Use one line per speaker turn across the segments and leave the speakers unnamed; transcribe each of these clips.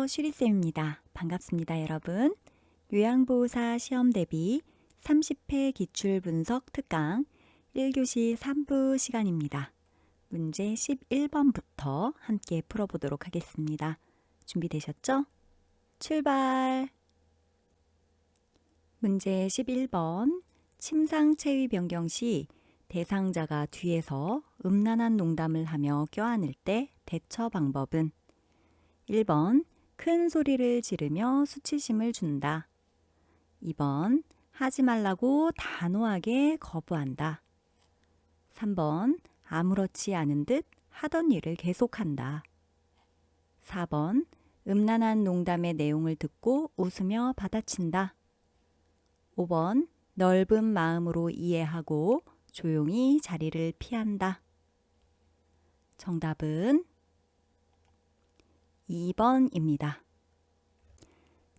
쉬리쌤입니다. 반갑습니다, 여러분. 요양보호사 시험 대비 30회 기출분석 특강 1교시 3부 시간입니다. 문제 11번부터 함께 풀어보도록 하겠습니다. 준비되셨죠? 출발! 문제 11번 침상체위 변경 시 대상자가 뒤에서 음란한 농담을 하며 껴안을 때 대처 방법은 1번 큰 소리를 지르며 수치심을 준다. 2번 하지 말라고 단호하게 거부한다. 3번 아무렇지 않은 듯 하던 일을 계속한다. 4번 음란한 농담의 내용을 듣고 웃으며 받아친다. 5번 넓은 마음으로 이해하고 조용히 자리를 피한다. 정답은 2번입니다.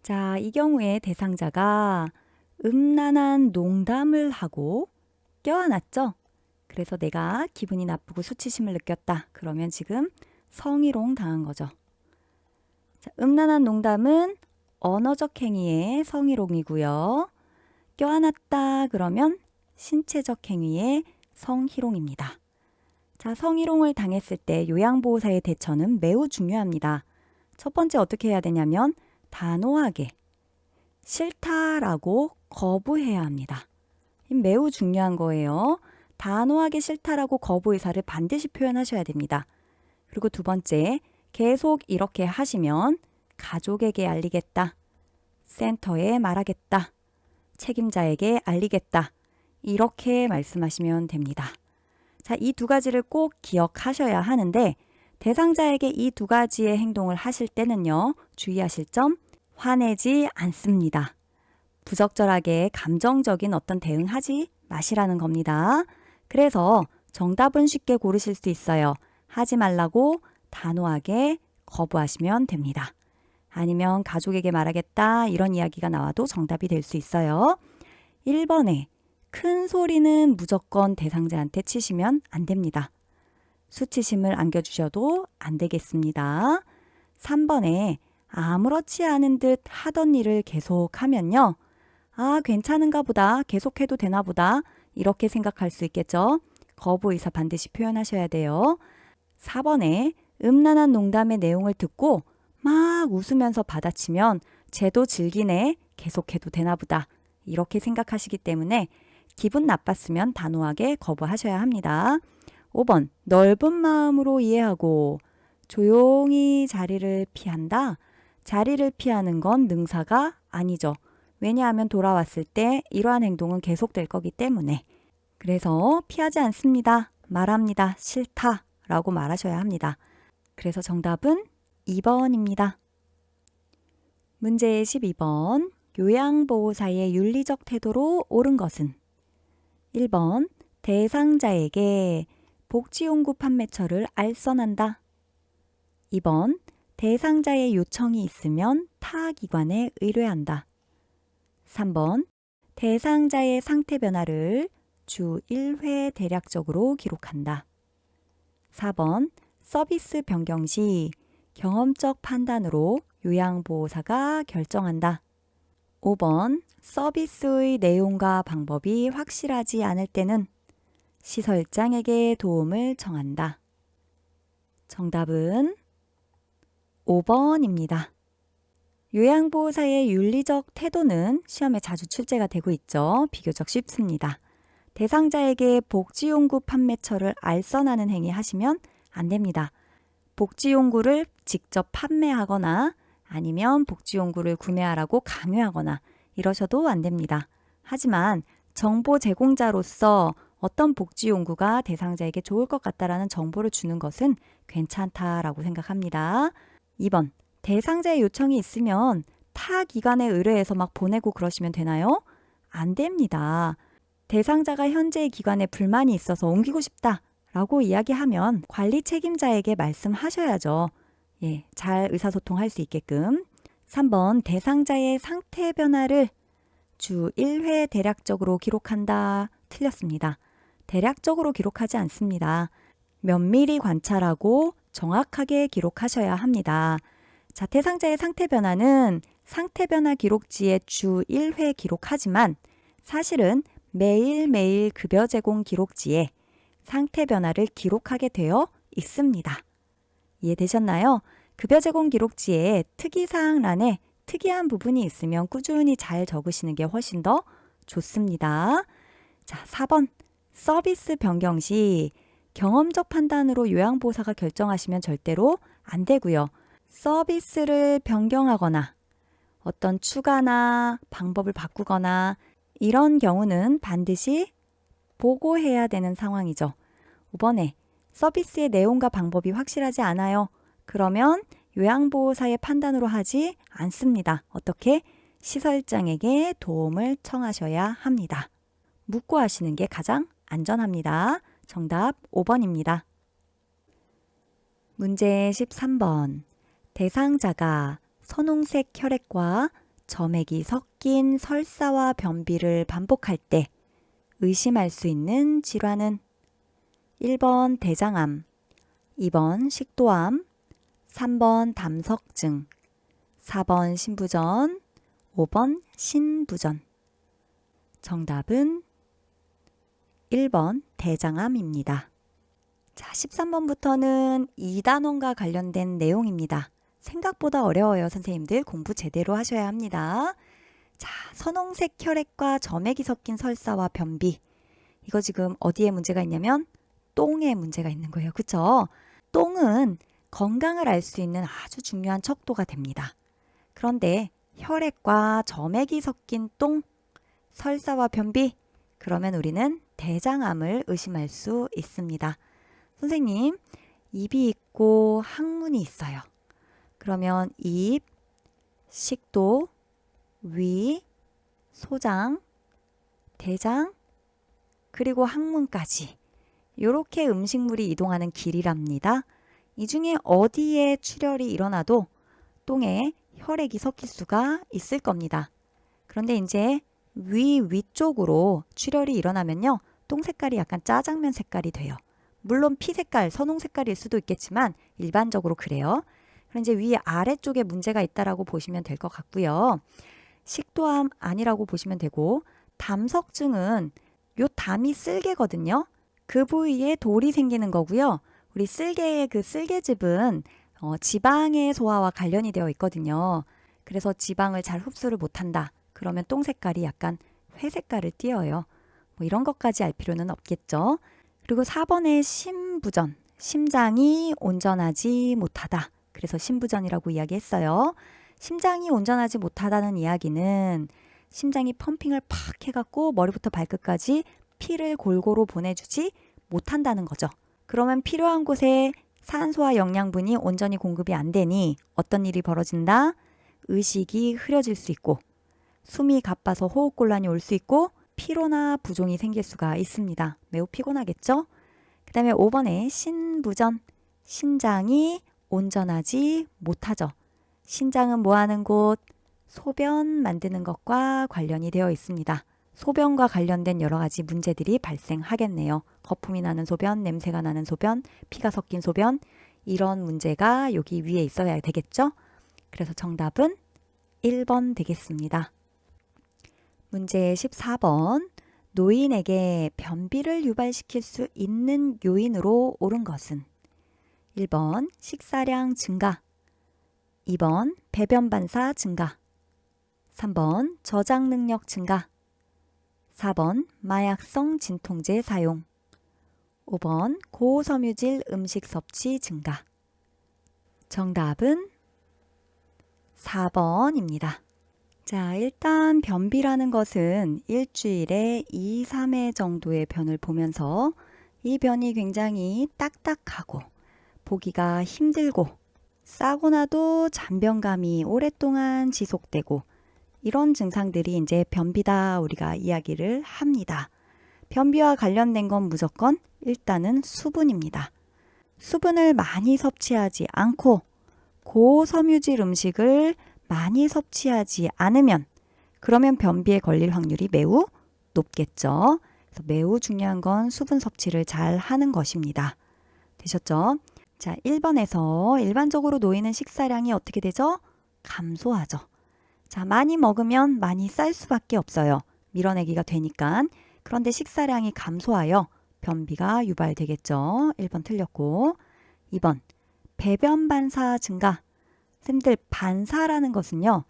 자, 이 경우에 대상자가 음란한 농담을 하고 껴안았죠? 그래서 내가 기분이 나쁘고 수치심을 느꼈다. 그러면 지금 성희롱 당한 거죠. 자, 음란한 농담은 언어적 행위의 성희롱이고요. 껴안았다 그러면 신체적 행위의 성희롱입니다. 자, 성희롱을 당했을 때 요양보호사의 대처는 매우 중요합니다. 첫 번째 어떻게 해야 되냐면 단호하게 싫다라고 거부해야 합니다. 매우 중요한 거예요. 단호하게 싫다라고 거부 의사를 반드시 표현하셔야 됩니다. 그리고 두 번째, 계속 이렇게 하시면 가족에게 알리겠다, 센터에 말하겠다, 책임자에게 알리겠다, 이렇게 말씀하시면 됩니다. 자, 이 두 가지를 꼭 기억하셔야 하는데 대상자에게 이 두 가지의 행동을 하실 때는요, 주의하실 점, 화내지 않습니다. 부적절하게 감정적인 어떤 대응하지 마시라는 겁니다. 그래서 정답은 쉽게 고르실 수 있어요. 하지 말라고 단호하게 거부하시면 됩니다. 아니면 가족에게 말하겠다 이런 이야기가 나와도 정답이 될 수 있어요. 1번에 큰 소리는 무조건 대상자한테 치시면 안 됩니다. 수치심을 안겨주셔도 안 되겠습니다. 3번에 아무렇지 않은 듯 하던 일을 계속하면요. 아, 괜찮은가 보다, 계속해도 되나 보다 이렇게 생각할 수 있겠죠. 거부 의사 반드시 표현하셔야 돼요. 4번에 음란한 농담의 내용을 듣고 막 웃으면서 받아치면 쟤도 즐기네, 계속해도 되나 보다 이렇게 생각하시기 때문에 기분 나빴으면 단호하게 거부하셔야 합니다. 5번 넓은 마음으로 이해하고 조용히 자리를 피한다. 자리를 피하는 건 능사가 아니죠. 왜냐하면 돌아왔을 때 이러한 행동은 계속될 거기 때문에. 그래서 피하지 않습니다. 말합니다. 싫다 라고 말하셔야 합니다. 그래서 정답은 2번입니다. 문제 12번 요양보호사의 윤리적 태도로 옳은 것은 1번 대상자에게 복지용구 판매처를 알선한다. 2번 대상자의 요청이 있으면 타 기관에 의뢰한다. 3번 대상자의 상태 변화를 주 1회 대략적으로 기록한다. 4번 서비스 변경 시 경험적 판단으로 요양보호사가 결정한다. 5번 서비스의 내용과 방법이 확실하지 않을 때는 시설장에게 도움을 청한다. 정답은 5번입니다. 요양보호사의 윤리적 태도는 시험에 자주 출제가 되고 있죠. 비교적 쉽습니다. 대상자에게 복지용구 판매처를 알선하는 행위 하시면 안 됩니다. 복지용구를 직접 판매하거나 아니면 복지용구를 구매하라고 강요하거나 이러셔도 안 됩니다. 하지만 정보 제공자로서 어떤 복지용구가 대상자에게 좋을 것 같다라는 정보를 주는 것은 괜찮다라고 생각합니다. 2번, 대상자의 요청이 있으면 타 기관에 의뢰해서 막 보내고 그러시면 되나요? 안 됩니다. 대상자가 현재의 기관에 불만이 있어서 옮기고 싶다라고 이야기하면 관리 책임자에게 말씀하셔야죠. 예, 잘 의사소통할 수 있게끔. 3번, 대상자의 상태 변화를 주 1회 대략적으로 기록한다. 틀렸습니다. 대략적으로 기록하지 않습니다. 면밀히 관찰하고 정확하게 기록하셔야 합니다. 자, 대상자의 상태 변화는 상태 변화 기록지에 주 1회 기록하지만 사실은 매일매일 급여 제공 기록지에 상태 변화를 기록하게 되어 있습니다. 이해되셨나요? 급여 제공 기록지에 특이사항란에 특이한 부분이 있으면 꾸준히 잘 적으시는 게 훨씬 더 좋습니다. 자, 4번 서비스 변경 시 경험적 판단으로 요양보호사가 결정하시면 절대로 안 되고요. 서비스를 변경하거나 어떤 추가나 방법을 바꾸거나 이런 경우는 반드시 보고해야 되는 상황이죠. 5번에 서비스의 내용과 방법이 확실하지 않아요. 그러면 요양보호사의 판단으로 하지 않습니다. 어떻게? 시설장에게 도움을 청하셔야 합니다. 묻고 하시는 게 가장 안전합니다. 정답 5번입니다. 문제 13번. 대상자가 선홍색 혈액과 점액이 섞인 설사와 변비를 반복할 때 의심할 수 있는 질환은 1번 대장암, 2번 식도암, 3번 담석증, 4번 신부전, 5번 신부전. 정답은 1번 대장암입니다. 자, 13번부터는 2단원과 관련된 내용입니다. 생각보다 어려워요. 선생님들 공부 제대로 하셔야 합니다. 자, 선홍색 혈액과 점액이 섞인 설사와 변비. 이거 지금 어디에 문제가 있냐면 똥에 문제가 있는 거예요. 그쵸? 똥은 건강을 알 수 있는 아주 중요한 척도가 됩니다. 그런데 혈액과 점액이 섞인 똥, 설사와 변비, 그러면 우리는 대장암을 의심할 수 있습니다. 선생님, 입이 있고 항문이 있어요. 그러면 입, 식도, 위, 소장, 대장, 그리고 항문까지 이렇게 음식물이 이동하는 길이랍니다. 이 중에 어디에 출혈이 일어나도 똥에 혈액이 섞일 수가 있을 겁니다. 그런데 이제 위쪽으로 출혈이 일어나면요. 똥 색깔이 약간 짜장면 색깔이 돼요. 물론 피 색깔, 선홍 색깔일 수도 있겠지만 일반적으로 그래요. 그럼 이제 위 아래쪽에 문제가 있다라고 보시면 될 것 같고요. 식도암 아니라고 보시면 되고 담석증은 요 담이 쓸개거든요. 그 부위에 돌이 생기는 거고요. 우리 쓸개의 그 쓸개즙은 지방의 소화와 관련이 되어 있거든요. 그래서 지방을 잘 흡수를 못한다. 그러면 똥 색깔이 약간 회 색깔을 띠어요. 뭐 이런 것까지 알 필요는 없겠죠. 그리고 4번의 심부전, 심장이 온전하지 못하다. 그래서 심부전이라고 이야기했어요. 심장이 온전하지 못하다는 이야기는 심장이 펌핑을 팍 해갖고 머리부터 발끝까지 피를 골고루 보내주지 못한다는 거죠. 그러면 필요한 곳에 산소와 영양분이 온전히 공급이 안 되니 어떤 일이 벌어진다? 의식이 흐려질 수 있고 숨이 가빠서 호흡곤란이 올 수 있고 피로나 부종이 생길 수가 있습니다. 매우 피곤하겠죠? 그 다음에 5번에 신부전, 신장이 온전하지 못하죠. 신장은 뭐하는 곳? 소변 만드는 것과 관련이 되어 있습니다. 소변과 관련된 여러 가지 문제들이 발생하겠네요. 거품이 나는 소변, 냄새가 나는 소변, 피가 섞인 소변, 이런 문제가 여기 위에 있어야 되겠죠? 그래서 정답은 1번 되겠습니다. 문제 14번. 노인에게 변비를 유발시킬 수 있는 요인으로 옳은 것은 1번 식사량 증가, 2번 배변 반사 증가, 3번 저장 능력 증가, 4번 마약성 진통제 사용, 5번 고섬유질 음식 섭취 증가. 정답은 4번입니다. 자, 일단 변비라는 것은 일주일에 2, 3회 정도의 변을 보면서 이 변이 굉장히 딱딱하고 보기가 힘들고 싸고 나도 잔변감이 오랫동안 지속되고 이런 증상들이 이제 변비다 우리가 이야기를 합니다. 변비와 관련된 건 무조건 일단은 수분입니다. 수분을 많이 섭취하지 않고 고섬유질 음식을 많이 섭취하지 않으면 그러면 변비에 걸릴 확률이 매우 높겠죠. 그래서 매우 중요한 건 수분 섭취를 잘 하는 것입니다. 되셨죠? 자, 1번에서 일반적으로 놓이는 식사량이 어떻게 되죠? 감소하죠. 자, 많이 먹으면 많이 쌀 수밖에 없어요. 밀어내기가 되니까. 그런데 식사량이 감소하여 변비가 유발되겠죠. 1번 틀렸고. 2번, 배변 반사 증가. 쌤들, 반사라는 것은요,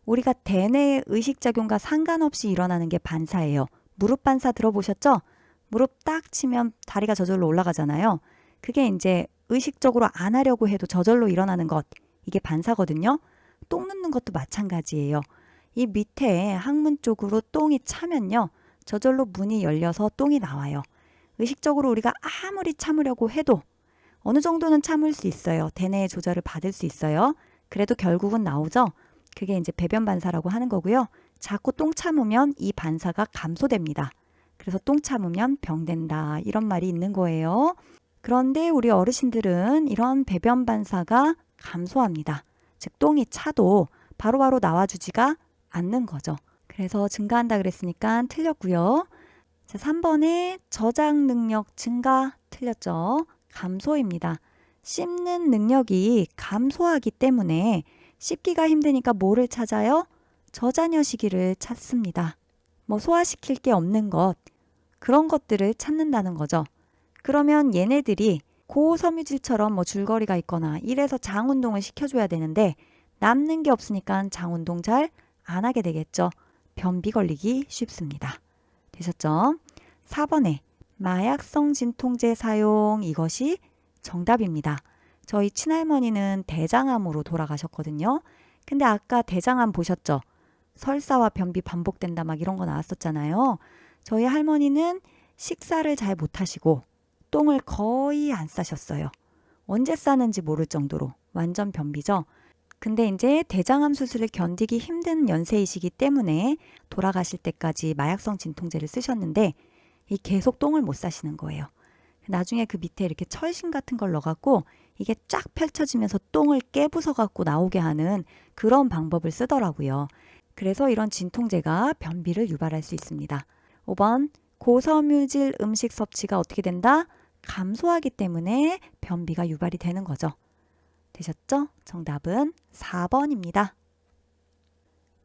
우리가 대뇌의 의식작용과 상관없이 일어나는 게 반사예요. 무릎 반사 들어보셨죠? 무릎 딱 치면 다리가 저절로 올라가잖아요. 그게 이제 의식적으로 안 하려고 해도 저절로 일어나는 것. 이게 반사거든요. 똥 눕는 것도 마찬가지예요. 이 밑에 항문 쪽으로 똥이 차면요. 저절로 문이 열려서 똥이 나와요. 의식적으로 우리가 아무리 참으려고 해도 어느 정도는 참을 수 있어요. 대뇌의 조절을 받을 수 있어요. 그래도 결국은 나오죠. 그게 이제 배변 반사라고 하는 거고요. 자꾸 똥 참으면 이 반사가 감소됩니다. 그래서 똥 참으면 병된다. 이런 말이 있는 거예요. 그런데 우리 어르신들은 이런 배변 반사가 감소합니다. 즉 똥이 차도 바로바로 나와주지가 않는 거죠. 그래서 증가한다 그랬으니까 틀렸고요. 자, 3번에 저장 능력 증가 틀렸죠. 감소입니다. 씹는 능력이 감소하기 때문에 씹기가 힘드니까 뭐를 찾아요? 저자녀 시기를 찾습니다. 뭐 소화시킬 게 없는 것, 그런 것들을 찾는다는 거죠. 그러면 얘네들이 고섬유질처럼 뭐 줄거리가 있거나 이래서 장 운동을 시켜줘야 되는데 남는 게 없으니까 장 운동 잘 안 하게 되겠죠. 변비 걸리기 쉽습니다. 되셨죠? 4번에 마약성 진통제 사용, 이것이 정답입니다. 저희 친할머니는 대장암으로 돌아가셨거든요. 근데 아까 대장암 보셨죠? 설사와 변비 반복된다 막 이런 거 나왔었잖아요. 저희 할머니는 식사를 잘 못하시고 똥을 거의 안 싸셨어요. 언제 싸는지 모를 정도로 완전 변비죠. 근데 이제 대장암 수술을 견디기 힘든 연세이시기 때문에 돌아가실 때까지 마약성 진통제를 쓰셨는데 이 계속 똥을 못 싸시는 거예요. 나중에 그 밑에 이렇게 철심 같은 걸 넣어갖고 이게 쫙 펼쳐지면서 똥을 깨부숴갖고 나오게 하는 그런 방법을 쓰더라고요. 그래서 이런 진통제가 변비를 유발할 수 있습니다. 5번, 고섬유질 음식 섭취가 어떻게 된다? 감소하기 때문에 변비가 유발이 되는 거죠. 되셨죠? 정답은 4번입니다.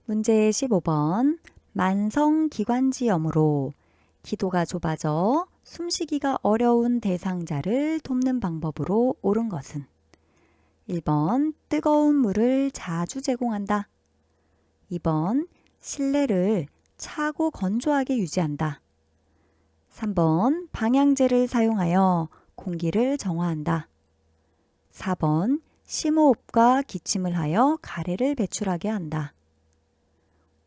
문제 15번. 만성기관지염으로 기도가 좁아져 숨쉬기가 어려운 대상자를 돕는 방법으로 옳은 것은 1번 뜨거운 물을 자주 제공한다. 2번 실내를 차고 건조하게 유지한다. 3번 방향제를 사용하여 공기를 정화한다. 4번 심호흡과 기침을 하여 가래를 배출하게 한다.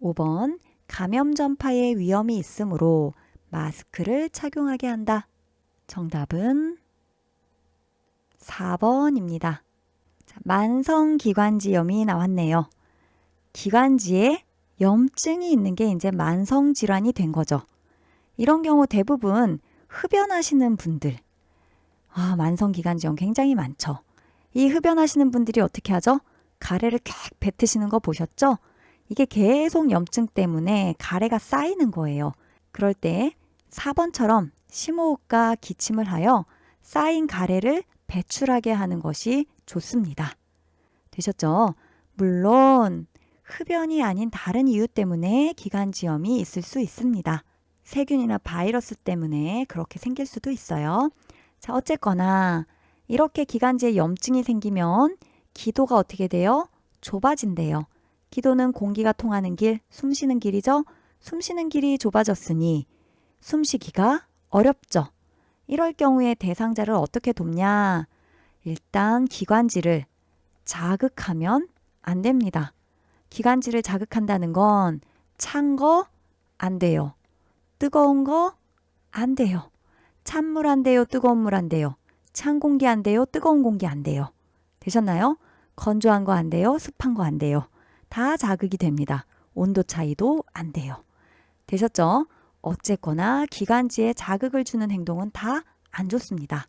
5번 감염 전파의 위험이 있으므로 마스크를 착용하게 한다. 정답은 4번입니다. 자, 만성기관지염이 나왔네요. 기관지에 염증이 있는 게 이제 만성질환이 된 거죠. 이런 경우 대부분 흡연하시는 분들, 만성기관지염 굉장히 많죠. 이 흡연하시는 분들이 어떻게 하죠? 가래를 쫙 뱉으시는 거 보셨죠? 이게 계속 염증 때문에 가래가 쌓이는 거예요. 그럴 때 4번처럼 심호흡과 기침을 하여 쌓인 가래를 배출하게 하는 것이 좋습니다. 되셨죠? 물론 흡연이 아닌 다른 이유 때문에 기관지염이 있을 수 있습니다. 세균이나 바이러스 때문에 그렇게 생길 수도 있어요. 자, 어쨌거나 이렇게 기관지에 염증이 생기면 기도가 어떻게 돼요? 좁아진대요. 기도는 공기가 통하는 길, 숨쉬는 길이죠. 숨쉬는 길이 좁아졌으니 숨쉬기가 어렵죠. 이럴 경우에 대상자를 어떻게 돕냐? 일단 기관지를 자극하면 안 됩니다. 기관지를 자극한다는 건 찬 거 안 돼요. 뜨거운 거 안 돼요. 찬물 안 돼요. 뜨거운 물 안 돼요. 찬 공기 안 돼요. 뜨거운 공기 안 돼요. 되셨나요? 건조한 거 안 돼요. 습한 거 안 돼요. 다 자극이 됩니다. 온도 차이도 안 돼요. 되셨죠? 어쨌거나 기관지에 자극을 주는 행동은 다 안 좋습니다.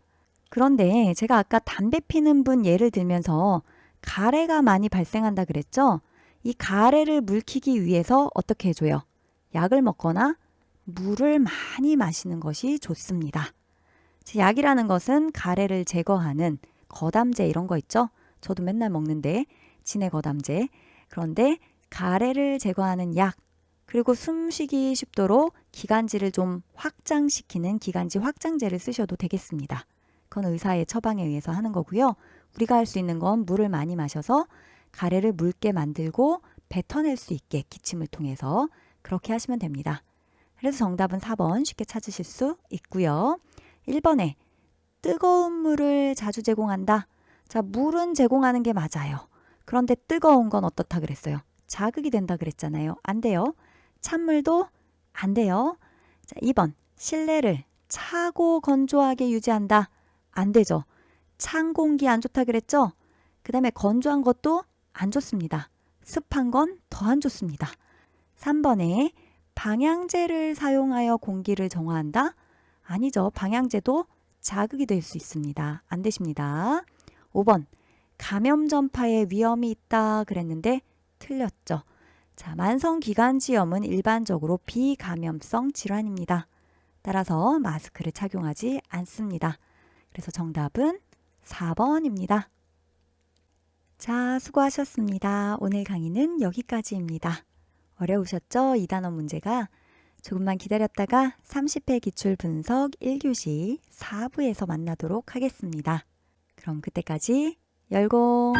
그런데 제가 아까 담배 피는 분 예를 들면서 가래가 많이 발생한다 그랬죠? 이 가래를 물키기 위해서 어떻게 해줘요? 약을 먹거나 물을 많이 마시는 것이 좋습니다. 약이라는 것은 가래를 제거하는 거담제 이런 거 있죠? 저도 맨날 먹는데 진해 거담제. 그런데 가래를 제거하는 약, 그리고 숨쉬기 쉽도록 기관지를 좀 확장시키는 기관지 확장제를 쓰셔도 되겠습니다. 그건 의사의 처방에 의해서 하는 거고요. 우리가 할 수 있는 건 물을 많이 마셔서 가래를 묽게 만들고 뱉어낼 수 있게 기침을 통해서 그렇게 하시면 됩니다. 그래서 정답은 4번 쉽게 찾으실 수 있고요. 1번에 뜨거운 물을 자주 제공한다. 자, 물은 제공하는 게 맞아요. 그런데 뜨거운 건 어떻다 그랬어요? 자극이 된다 그랬잖아요. 안 돼요. 찬물도 안 돼요. 자, 2번 실내를 차고 건조하게 유지한다. 안 되죠. 찬 공기 안 좋다 그랬죠? 그 다음에 건조한 것도 안 좋습니다. 습한 건 더 안 좋습니다. 3번에 방향제를 사용하여 공기를 정화한다? 아니죠. 방향제도 자극이 될 수 있습니다. 안 되십니다. 5번 감염 전파에 위험이 있다 그랬는데 틀렸죠. 자, 만성기관지염은 일반적으로 비감염성 질환입니다. 따라서 마스크를 착용하지 않습니다. 그래서 정답은 4번입니다. 자, 수고하셨습니다. 오늘 강의는 여기까지입니다. 어려우셨죠? 2단원 문제가. 조금만 기다렸다가 30회 기출 분석 1교시 4부에서 만나도록 하겠습니다. 그럼 그때까지 열공!